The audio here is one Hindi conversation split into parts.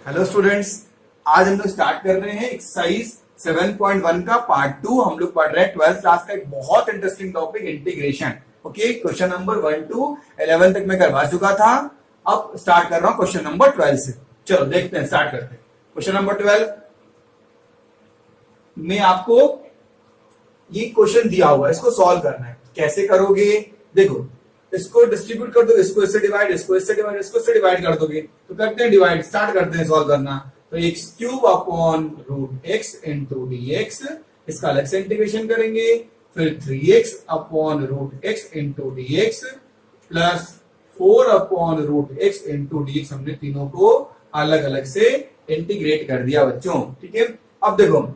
Hello students. आज हम लोग स्टार्ट कर रहे हैं एक्सरसाइज 7.1 का पार्ट 2। हम लोग पढ़ रहे हैं 12th क्लास का एक बहुत interesting topic integration. Okay, question number 1 to 11 तक मैं करवा चुका था। अब स्टार्ट कर रहा हूं क्वेश्चन नंबर 12 से। चलो देखते हैं, स्टार्ट करते हैं। क्वेश्चन नंबर 12 में आपको ये क्वेश्चन दिया हुआ है, इसको सॉल्व करना है। कैसे करोगे? देखो, इसको डिस्ट्रीब्यूट कर दो, इसको इससे डिवाइड, इसको इससे डिवाइड, इसको इससे डिवाइड कर दोगे तो करते हैं डिवाइड। स्टार्ट करते हैं सॉल्व करना। तो x cube upon root x into d x, इसका अलग से इंटीग्रेशन करेंगे। फिर 3x upon root x into d x plus 4 upon root x into d x. हमने तीनों को अलग अलग से इंटीग्रेट कर दिया बच्चों। ठीक है, अब देखो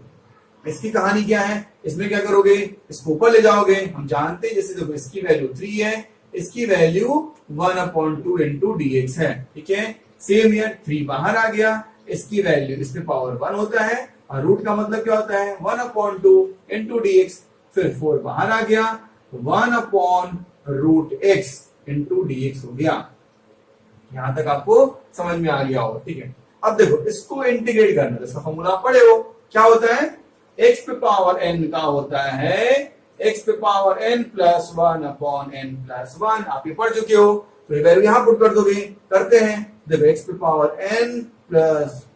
इसकी कहानी क्या है। इसमें क्या करोगे, इसको ऊपर ले जाओगे। हम जानते हैं, जैसे देखो इसकी वैल्यू 3 है, इसकी वैल्यू 1/2 इंटू डी एक्स है। ठीक है, सेम ईयर 3 बाहर आ गया, इसकी वैल्यू इसमें पावर 1 होता है और रूट का मतलब क्या होता है 1/2 इंटू डी एक्स। फिर 4 बाहर आ गया, 1/√x इंटू डी एक्स हो गया। यहां तक आपको समझ में आ गया होगा। ठीक है, अब देखो इसको इंटीग्रेट करना, इसका फॉर्मूला आप पढ़े हो। क्या होता है, x पे पावर n का होता है x पे पावर n प्लस 1/n+1। आप ये पढ़ चुके हो, तो ये वैल्यू यहां पुट कर दोगे। करते हैं, देखो x पे पावर n प्लस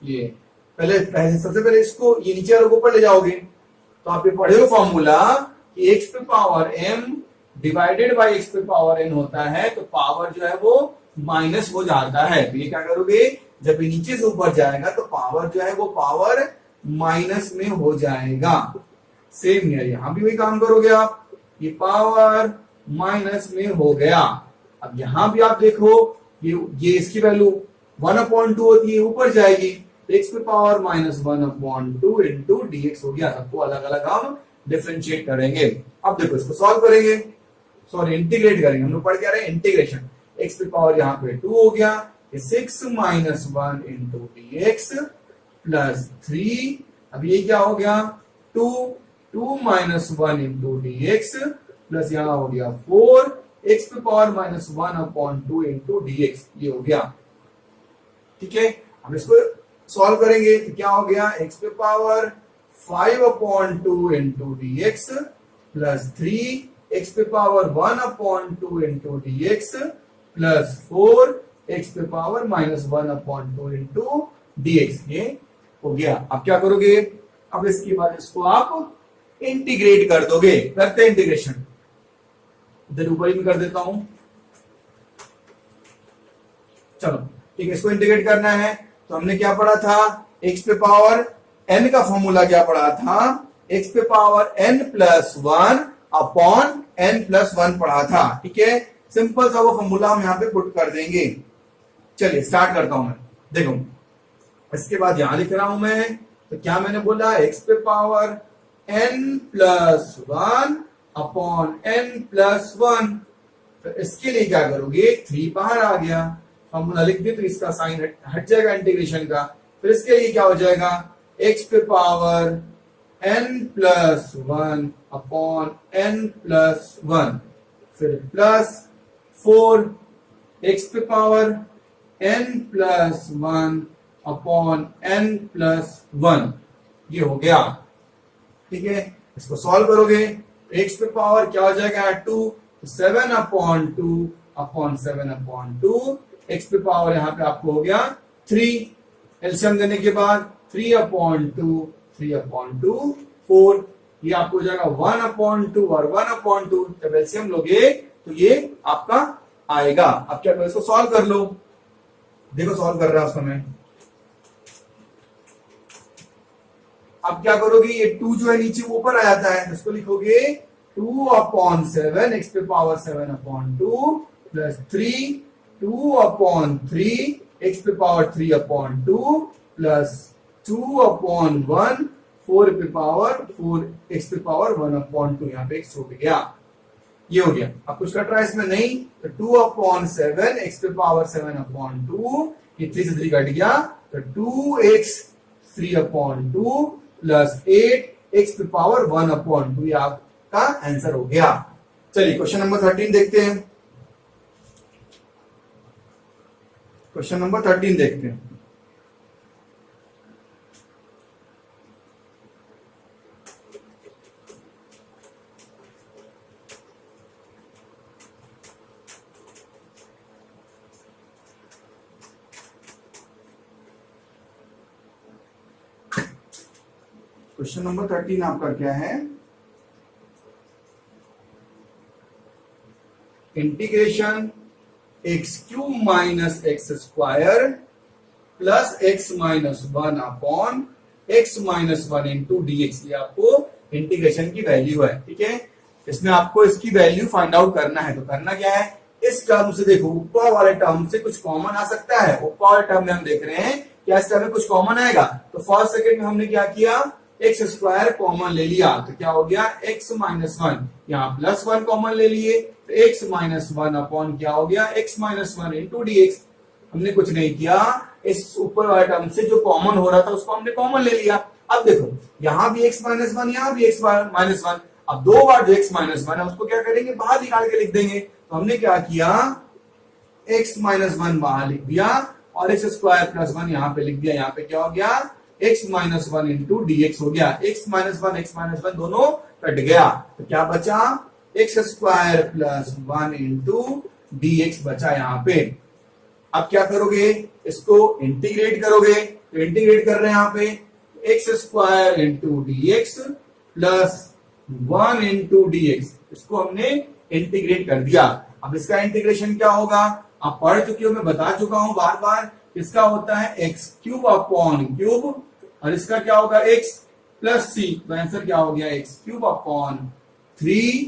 ये पहले सबसे पहले इसको ये नीचे वाले को ऊपर ले जाओगे। तो आप ये पढ़े हो फॉर्मूला कि x पे power m divided by x पे पावर n होता है, तो पावर जो है वो माइनस हो जाता है। तो ये क्या करोगे, जब ये नीचे से ऊपर जाएगा तो पावर जो है वो पावर माइनस में हो जाएगा। सेम यहां भी वही काम करोगे आप, ये पावर माइनस में हो गया। अब यहां भी आप देखो, ये इसकी वैल्यू 1/2 होती है, ऊपर जाएगी तो x पे पावर -1/2 इंटू डी एक्स हो गया। सबको अलग अलग हम डिफरेंशिएट करेंगे। अब देखो इसको सॉल्व करेंगे, सॉरी इंटीग्रेट करेंगे। हम लोग पढ़ क्या रहे हैं, इंटीग्रेशन। x पे पावर यहाँ पे 2 हो गया, 6 - 1 इंटू डी एक्स प्लस 3। अब ये क्या हो गया 2 - 1 इंटू डी एक्स प्लस यहाँ हो गया 4 x पे पावर -1/2 इंटू डी एक्स। ये हो गया। ठीक है, हम इसको सॉल्व करेंगे तो क्या हो गया, x पे power 5/2 into d x plus 3 x पे power 1/2 into d x plus 4 x पे पावर -1/2 इंटू डी एक्स। ये हो गया। अब क्या करोगे, अब इसके बाद इसको आप इंटीग्रेट कर दोगे। करते हैं इंटीग्रेशन, इधर ऊपर ही में कर देता हूं। चलो ठीक है, इसको इंटीग्रेट करना है तो हमने क्या पढ़ा था, x पे पावर n का फॉर्मूला क्या पढ़ा था, x पे पावर n+1 अपॉन n+1 पढ़ा था। ठीक है, सिंपल सा वो फॉर्मूला हम यहां पे पुट कर देंगे। चलिए स्टार्ट करता हूं मैं। देखो इसके बाद यहां लिख रहा हूं मैं, तो क्या मैंने बोला, x पे पावर n+1 अपॉन n+1। तो इसके लिए क्या करोगे, 3 बाहर आ गया, फॉर्मूला लिख दिया तो इसका साइन हट जाएगा इंटीग्रेशन का। फिर इसके लिए क्या हो जाएगा, x पे पावर n+1 अपॉन n+1 फिर प्लस 4 x पे पावर n+1 अपॉन n+1। ये हो गया। ठीक है, इसको सॉल्व करोगे, x पे पावर क्या हो जाएगा 2, 7/2 अपॉन 7/2। x पे पावर यहां पे आपको हो गया 3, एलसीएम देने के बाद 3/2 3/2 4। ये आपको हो जाएगा 1/2 और 1/2। जब एलसीएम लोगे तो ये आपका आएगा। अब क्या करो, इसको सॉल्व कर लो। देखो सॉल्व कर रहा है उसको मैं। अब क्या करोगे, ये 2 जो है नीचे ऊपर आ जाता है, इसको लिखोगे 2/7 x पे पावर 7/2 प्लस 3 2/3 x पे पावर 3/2 प्लस 2/1 4 पे पावर 4 x पे पावर 1/2। यहाँ पे x हो गया, ये हो गया। अब कुछ कट रहा है इसमें नहीं, तो 2/7 x पे पावर 7/2, ये 3 से 3 कट गया, तो 2x 3/2 प्लस 8 x पे पावर 1/2। ये आपका आंसर हो गया। चलिए क्वेश्चन नंबर 13 देखते हैं। क्वेश्चन नंबर 13 देखते हैं। क्वेश्चन नंबर 13 आपका क्या है? Integration x cube minus x square plus x minus one upon x minus one into d x, ये आपको इंटीग्रेशन की वैल्यू है। ठीक है, इसमें आपको इसकी वैल्यू फाइंड आउट करना है। तो करना क्या है, इस टर्म से देखो ऊपर वाले टर्म से कुछ कॉमन आ सकता है। ऊपर वाले टर्म में हम देख रहे हैं क्या इस टर्म में कुछ कॉमन आएगा। तो फर्स्ट सेकंड में हमने क्या किया, एक्स स्क्वायर कॉमन ले लिया, तो क्या हो गया एक्स माइनस वन, यहाँ प्लस वन कॉमन ले लिए, तो एक्स माइनस वन अपॉन क्या हो गया x minus one into d x. हमने कुछ नहीं किया, इस ऊपर वाले टर्म से जो कॉमन हो रहा था उसको हमने कॉमन ले लिया। अब देखो यहाँ भी एक्स माइनस वन, यहाँ भी एक्स माइनस वन, अब दो बार जो एक्स माइनस वन है उसको क्या करेंगे, बाहर निकाल के लिख देंगे। तो हमने क्या किया, एक्स माइनस वन बाहर लिख दिया और एक्स स्क्वायर प्लस वन यहाँ पे लिख दिया। यहाँ पे क्या हो गया, x minus one into d x हो गया। एक्स माइनस वन दोनों कट गया, तो क्या बचा, x square plus one into d x बचा यहाँ पे। अब क्या करोगे, इसको इंटीग्रेट करोगे, तो इंटीग्रेट कर रहे हैं यहाँ पे x square into d x plus one into d x, इसको हमने इंटीग्रेट कर दिया। अब इसका इंटीग्रेशन क्या होगा, आप पढ़ चुके हो, मैं बता चुका हूं बार बार। इसका होता है एक्स क्यूब अपॉन क्यूब, और इसका क्या होगा एक्स प्लस सी, तो आंसर क्या हो गया x cube upon 3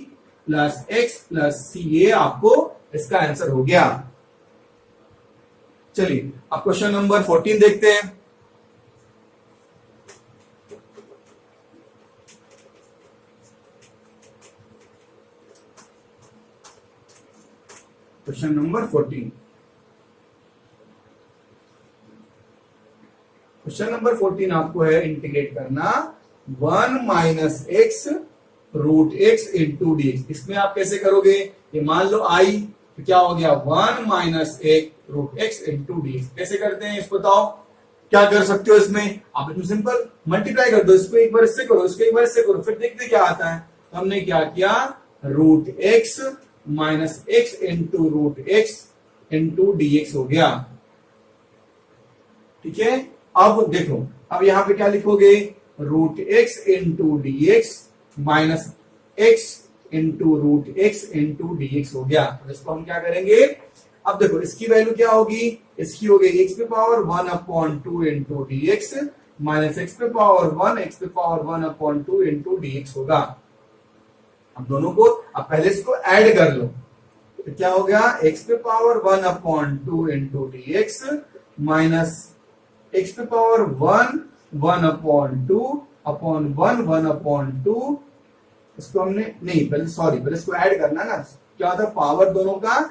plus x plus c, ये आपको इसका आंसर हो गया। चलिए अब क्वेश्चन नंबर 14 देखते हैं। क्वेश्चन नंबर 14, क्वेश्चन नंबर 14 आपको है इंटीग्रेट करना 1 minus x root x into d x. इसमें आप कैसे करोगे, ये मान लो आई, तो क्या हो गया 1 माइनस एक root x into d x. कैसे करते हैं इसको बताओ, क्या कर सकते हो इसमें, आप इसमें सिंपल मल्टीप्लाई कर दो, इसको एक बार इससे करो, इसको एक बार इससे करो, फिर देखते क्या आता है। तो हमने क्या किया, root x minus x into root x into d x हो गया। ठीक है, अब देखो, अब यहां पे क्या लिखोगे, root x into d x minus x into root x into d x हो गया। तो इसको हम क्या करेंगे, अब देखो इसकी वैल्यू क्या होगी, इसकी हो गई एक्स पे power 1 upon 2 into d x minus x पे पावर 1 एक्स पे power 1 upon 2 into d x होगा। अब दोनों को, अब पहले इसको ऐड कर लो, तो क्या हो गया एक्स पे power 1 upon 2 into d x minus x पे पावर 1 अपॉन 2 अपॉन 1 अपॉन 2। इसको हमने नहीं, पहले इसको ऐड करना ना, क्या होता है पावर दोनों का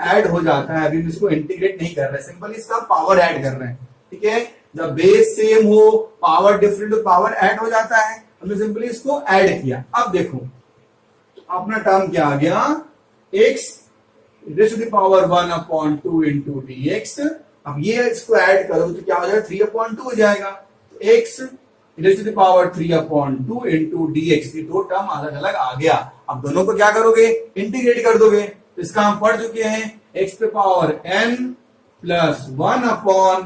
ऐड हो जाता है। अभी हम इसको इंटीग्रेट नहीं कर रहे, सिंपल इसका पावर ऐड कर रहे हैं। ठीक है, जब बेस सेम हो पावर डिफरेंट हो पावर ऐड हो जाता है, हमने सिंपली इसको ऐड किया। अब देखो अपना टर्म क्या आ गया, x raise to the power 1 upon 2 into d x. अब ये इसको ऐड करो तो क्या हो जाएगा 3 अपॉन 2 हो जाएगा। X raise to the power 3 upon 2 into d x, ये दो टर्म अलग अलग आ गया। अब दोनों को क्या करोगे, इंटीग्रेट कर दोगे। तो इसका हम पढ़ चुके हैं, एक्स पे power n plus 1 upon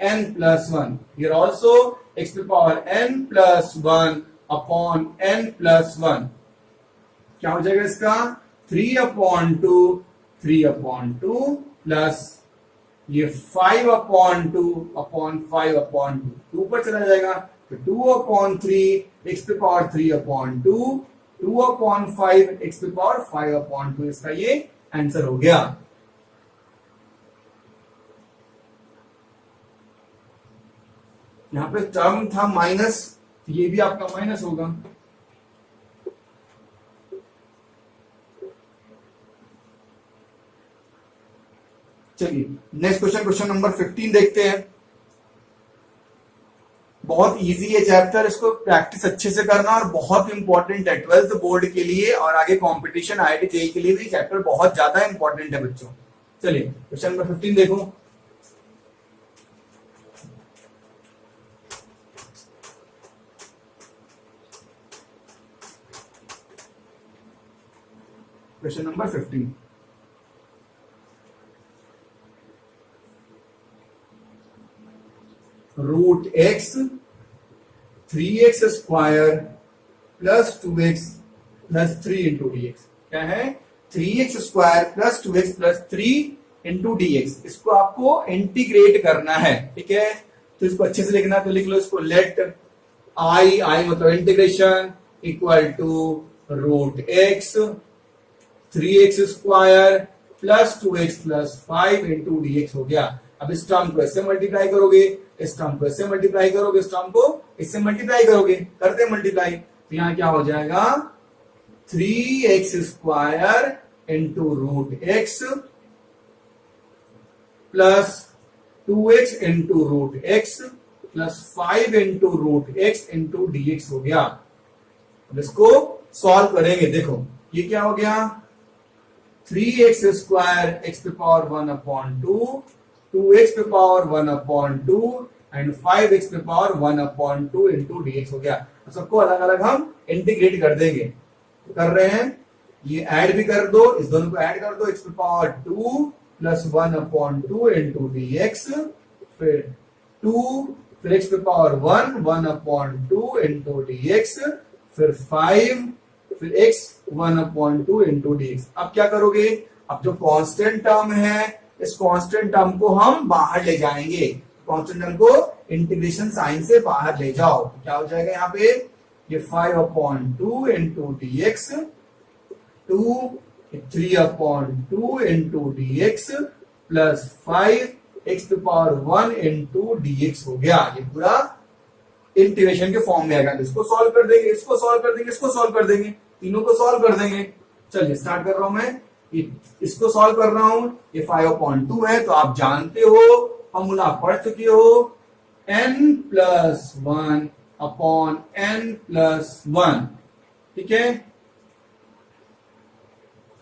n plus 1, here also x पे power n plus 1 upon n plus 1, क्या हो जाएगा इसका 3 अपॉन 2 प्लस ये 5 अपॉन 2 अपॉन 5 अपॉन 2 ऊपर चला जाएगा, तो 2 अपॉन 3 एक्स पे पावर 3 अपॉन 2 अपॉन 5 एक्स पे पावर 5 अपॉन 2, इसका ये आंसर हो गया। यहां पे टर्म था माइनस, तो ये भी आपका माइनस होगा। चलिए नेक्स्ट क्वेश्चन, क्वेश्चन नंबर 15 देखते हैं। बहुत इजी है चैप्टर, इसको प्रैक्टिस अच्छे से करना और बहुत इंपॉर्टेंट है 12th बोर्ड के लिए और आगे कंपटीशन IIT JEE के लिए भी चैप्टर बहुत ज्यादा इंपॉर्टेंट है बच्चों। चलिए क्वेश्चन नंबर 15 देखो। Question number 15, root x 3x square plus 2x plus 3 into d x. क्या है? 3x square plus 2x plus 3 into d x. इसको आपको इंटीग्रेट करना है, ठीक है? तो इसको अच्छे से लिखना, तो लिख लो इसको, लेट आई मतलब integration equal to root x 3x square plus 2x plus 5 into d x हो गया। अब इस टर्म को इससे मल्टीप्लाई करोगे, इस टर्म को इससे मल्टीप्लाई करोगे, इस टर्म को इससे मल्टीप्लाई करोगे, करते मल्टीप्लाई, तो यहां क्या हो जाएगा? 3x square into root x plus 2x into root x plus 5 into root x into d x हो गया। अब इसको सॉल्व करेंगे, देखो ये क्या हो गया? 3x स्क्वायर एक्स पे पावर 1 अपॉन 2, 2x पे पावर 1 अपॉन 2 एंड 5x पे power 1 upon 2 into d x हो गया। तो सबको अलग अलग हम इंटीग्रेट कर देंगे, तो कर रहे हैं, ये ऐड भी कर दो, इस दोनों को ऐड कर दो, x पे power 2 plus 1 upon 2 into d x, फिर 2, फिर x पे power 1 upon 2 into d x, फिर 5, फिर x 1 upon 2 into d x. अब क्या करोगे? अब जो कांस्टेंट टर्म है, इस कांस्टेंट टर्म को हम बाहर ले जाएंगे, कांस्टेंट टर्म को इंटीग्रेशन साइन से बाहर ले जाओ, तो क्या हो जाएगा यहाँ पे? ये 5 upon 2 into d x, 2, 3 upon 2 into d x plus 5 x to power 1 into d x हो गया। ये पूरा इंटीग्रेशन के फॉर्म में आएगा। इसको सॉल्व कर देंगे, इसको सॉल्व कर देंगे, इसको सॉल्व कर देंगे, तीनों को सॉल्व कर देंगे। चलिए स्टार्ट कर रहा हूं मैं, इसको सॉल्व कर रहा हूं। ये 5/2 है, तो आप जानते हो, फॉर्मूला पढ़ चुके हो, n plus 1 upon n plus 1, ठीक है?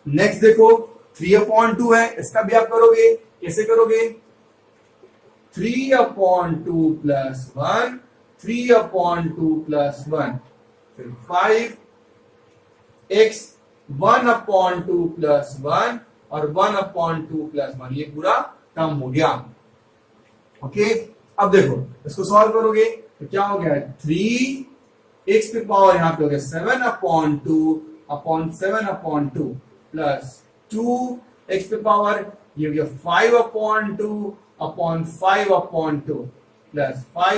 नेक्स्ट देखो 3/2 है, इसका भी आप करोगे, कैसे करोगे? 3/2 प्लस 1, 3/2 प्लस 1, फिर 5 x 1/2 प्लस 1 और 1/2 प्लस 1, ये पूरा टर्म हो गया। ओके, अब देखो इसको सॉल्व करोगे तो क्या हो गया? 3x पे पावर यहां पे हो गया 7/2 अपॉन 7/2 प्लस 2x पे पावर ये हो गया 5/2 अपॉन 5/2 प्लस 5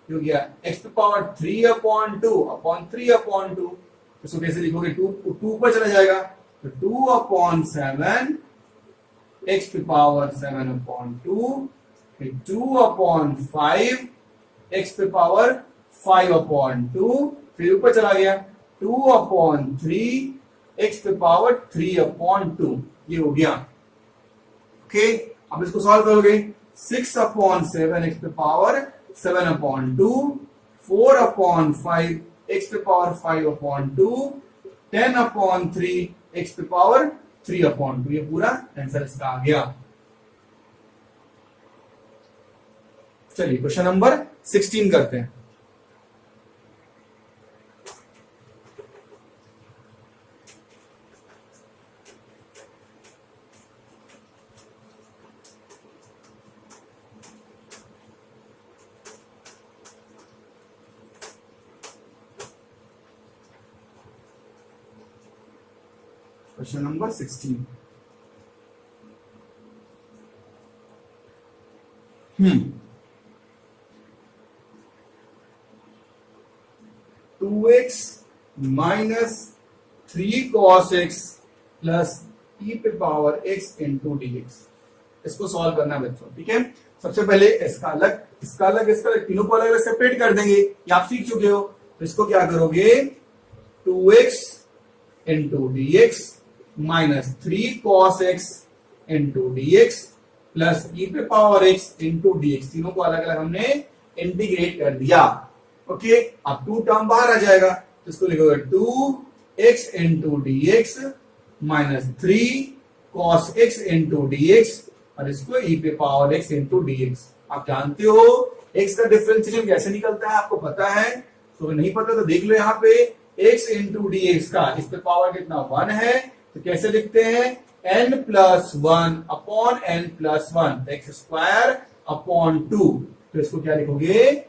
ये हो गया x पे पावर 3/2 अपॉन 3/2। इसको कैसे लिखोगे? 2 पर चला जाएगा, तो 2/7 x पे पावर 7/2, फिर 2/5 x पे पावर 5/2, फिर ऊपर चला गया 2/3 x पे पावर 3/2, ये हो गया। ओके, अब इसको सॉल्व करोगे, 6/7 x पे पावर 7/2, 4/5 x पे पावर 5/2, 10/3 x पे पावर 3/2, ये पूरा आंसर इसका आ गया। चलिए क्वेश्चन नंबर 16 करते हैं। Question number 16। 2x minus 3 cos x plus e पे power x into d x, इसको सॉल्व करना है बच्चों, ठीक है? सबसे पहले इसका अलग, इसका अलग, इसका अलग, तीनों को अलग अलग सेपरेट कर देंगे, ये आप सीख चुके हो। तो इसको क्या करोगे? 2x into d x minus 3 cos x into d x plus e पे power x into d x, तीनों को अलग अलग हमने इंटीग्रेट कर दिया। ओके, अब 2 टर्म बाहर आ जाएगा, तो इसको लिखोगे 2x into d x minus 3 cos x into d x और इसको e पे power x into d x. आप जानते हो x का डिफरेंशिएशन कैसे निकलता है, आपको पता है? तो नहीं पता तो देख लो, यहाँ पे x इंटू डी एक्स का इस पे पावर कितना 1 है, तो कैसे लिखते हैं? n plus 1 upon n plus 1, x square upon 2, तो इसको क्या लिखोगे?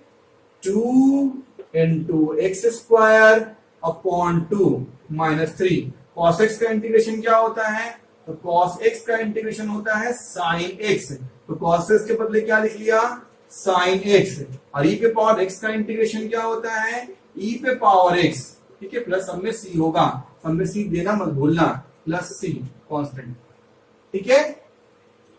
2 into x square upon 2 -3। Cos x का इंटीग्रेशन क्या होता है? तो कॉस एक्स का इंटीग्रेशन होता है साइन एक्स। तो कॉस एक्स के बदले क्या लिख लिया? Sine x. और ई पे पावर एक्स का इंटीग्रेशन क्या होता है? ई पे पावर एक्स। ठीक है, प्लस सब में सी होगा, सब में सी देना मत भूलना, प्लस सी कांस्टेंट। ठीक है,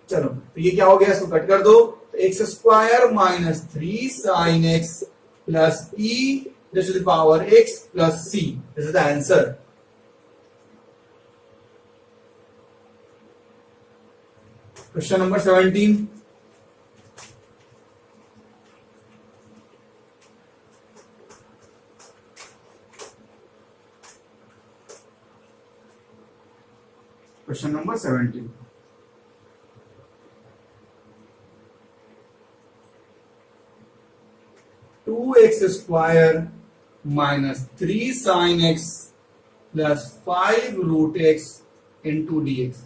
चलो तो ये क्या हो गया, इसको कट कर दो। तो x square minus 3 sine x plus e to the power x plus c, this is the answer. Question number 17। Question number 17। Two x square minus 3 sine x plus 5 root x into d x.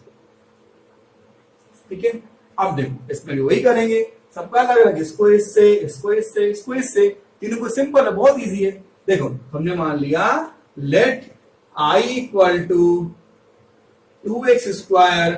ठीक है, अब देखो इसमें भी वही करेंगे, सबका अलग अलग, इसको इससे, इसको इससे, इसको इससे, तीनों को सिंपल है, बहुत इजी है। देखो हमने मान लिया let I equal to 2x square